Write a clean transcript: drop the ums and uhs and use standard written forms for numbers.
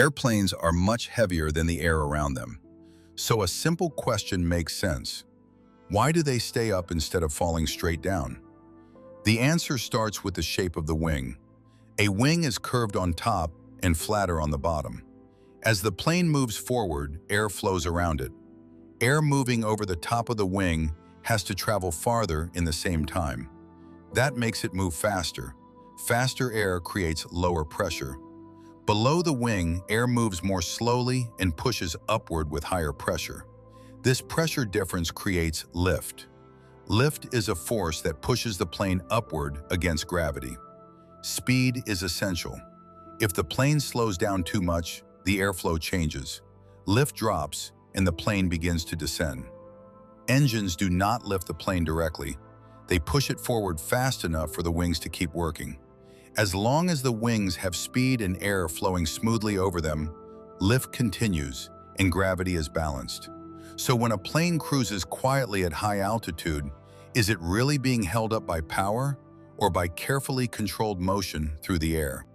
Airplanes are much heavier than the air around them. So a simple question makes sense. Why do they stay up instead of falling straight down? The answer starts with the shape of the wing. A wing is curved on top and flatter on the bottom. As the plane moves forward, air flows around it. Air moving over the top of the wing has to travel farther in the same time. That makes it move faster. Faster air creates lower pressure. Below the wing, air moves more slowly and pushes upward with higher pressure. This pressure difference creates lift. Lift is a force that pushes the plane upward against gravity. Speed is essential. If the plane slows down too much, the airflow changes. Lift drops, and the plane begins to descend. Engines do not lift the plane directly. They push it forward fast enough for the wings to keep working. As long as the wings have speed and air flowing smoothly over them, lift continues and gravity is balanced. So when a plane cruises quietly at high altitude, is it really being held up by power or by carefully controlled motion through the air?